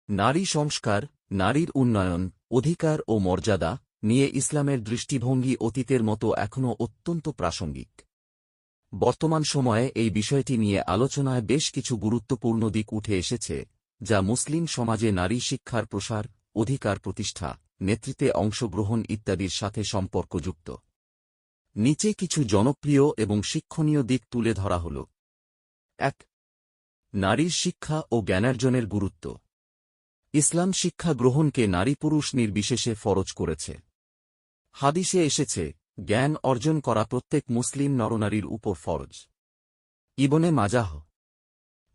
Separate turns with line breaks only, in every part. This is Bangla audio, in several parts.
নারী সংস্কার, নারীর উন্নয়ন, অধিকার ও মর্যাদা নিয়ে ইসলামের দৃষ্টিভঙ্গি অতীতের মতো এখনও অত্যন্ত প্রাসঙ্গিক। বর্তমান সময়ে এই বিষয়টি নিয়ে আলোচনায় বেশ কিছু গুরুত্বপূর্ণ দিক উঠে এসেছে, যা মুসলিম সমাজে নারী শিক্ষার প্রসার, অধিকার প্রতিষ্ঠা, নেতৃত্বে অংশগ্রহণ ইত্যাদির সাথে সম্পর্কযুক্ত। নিচে কিছু জনপ্রিয় এবং শিক্ষণীয় দিক তুলে ধরা হল। ১. নারীর শিক্ষা ও জ্ঞানার্জনের গুরুত্ব। ইসলাম শিক্ষা গ্রহণকে নারী পুরুষ নির্বিশেষে ফরজ করেছে। হাদিসে এসেছে, জ্ঞান অর্জন করা প্রত্যেক মুসলিম নরনারীর উপর ফরজ। ইবনে মাজাহ।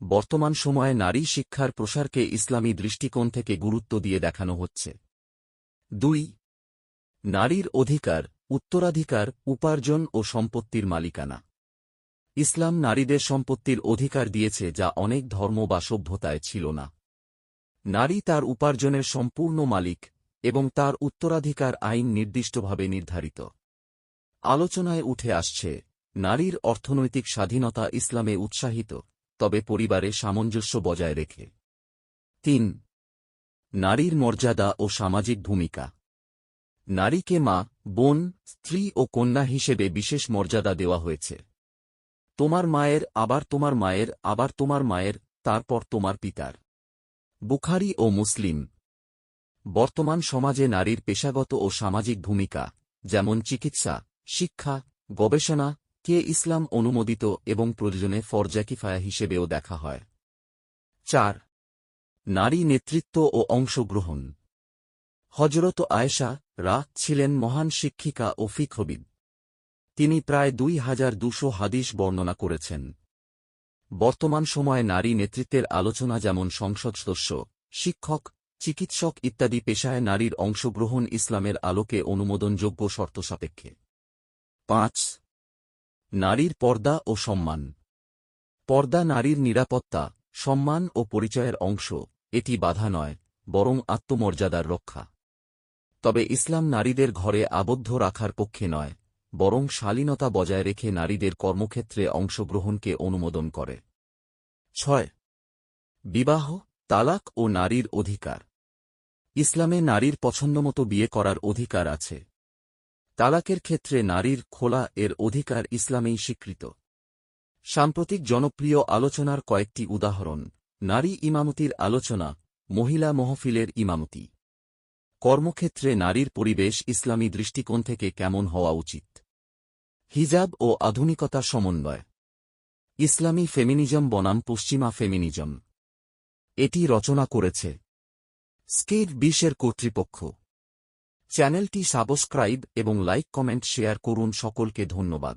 বর্তমান সময়ে নারী শিক্ষার প্রসারকে ইসলামী দৃষ্টিকোণ থেকে গুরুত্ব দিয়ে দেখানো হচ্ছে। ২. নারীর অধিকার, উত্তরাধিকার, উপার্জন ও সম্পত্তির মালিকানা। ইসলাম নারীদের সম্পত্তির অধিকার দিয়েছে যা অনেক ধর্ম বা সভ্যতায় ছিল না। নারী তার উপার্জনের সম্পূর্ণ মালিক এবং তার উত্তরাধিকার আইন নির্দিষ্টভাবে নির্ধারিত। আলোচনায় উঠে আসছে, নারীর অর্থনৈতিক স্বাধীনতা ইসলামে উৎসাহিত, তবে পরিবারে সামঞ্জস্য বজায় রেখে। ৩. নারীর মর্যাদা ও সামাজিক ভূমিকা। নারীকে মা, বোন, স্ত্রী ও কন্যা হিসেবে বিশেষ মর্যাদা দেওয়া হয়েছে। তোমার মায়ের, আবার তোমার মায়ের, আবার তোমার মায়ের, তারপর তোমার পিতার। বুখারী ও মুসলিম। বর্তমান সমাজে নারীর পেশাগত ও সামাজিক ভূমিকা, যেমন চিকিৎসা, শিক্ষা, গবেষণা, কে ইসলাম অনুমোদিত এবং প্রয়োজনে ফরজে কিফায়া হিসেবেও দেখা হয়। ৪. নারী নেতৃত্ব ও অংশগ্রহণ। হযরত আয়েশা ছিলেন মহান শিক্ষিকা ও ফিকহবিদ। তিনি প্রায় ২,২০০ হাদিস বর্ণনা করেছেন। বর্তমান সময়ে নারী নেতৃত্বের আলোচনা, যেমন সংসদ সদস্য, শিক্ষক, চিকিৎসক ইত্যাদি পেশায় নারীর অংশগ্রহণ ইসলামের আলোকে অনুমোদনযোগ্য শর্তসাপেক্ষে। ৫. নারীর পর্দা ও সম্মান। পর্দা নারীর নিরাপত্তা, সম্মান ও পরিচয়ের অংশ, এটি বাধা নয়, বরং আত্মমর্যাদার রক্ষা। তবে ইসলাম নারীদের ঘরে আবদ্ধ রাখার পক্ষে নয়, বরং শালীনতা বজায় রেখে নারীদের কর্মক্ষেত্রে অংশগ্রহণকে অনুমোদন করে। ৬. বিবাহ, তালাক ও নারীর অধিকার। ইসলামে নারীর পছন্দমতো বিয়ে করার অধিকার আছে। তালাকের ক্ষেত্রে নারীর খোলা এর অধিকার ইসলামেই স্বীকৃত। সাম্প্রতিক জনপ্রিয় আলোচনার কয়েকটি উদাহরণ: নারী ইমামতির আলোচনা, মহিলা মহফিলের ইমামতি। কর্মক্ষেত্রে নারীর পরিবেশ ইসলামী দৃষ্টিকোণ থেকে কেমন হওয়া উচিত। হিজাব ও আধুনিকতার সমন্বয়। ইসলামী ফেমিনিজম বনাম পশ্চিমা ফেমিনিজম। এটি রচনা করেছে স্কেট ২০ কর্তৃপক্ষ। চ্যানেলটি সাবস্ক্রাইব এবং লাইক কমেন্ট শেয়ার করুন। সকলকে ধন্যবাদ।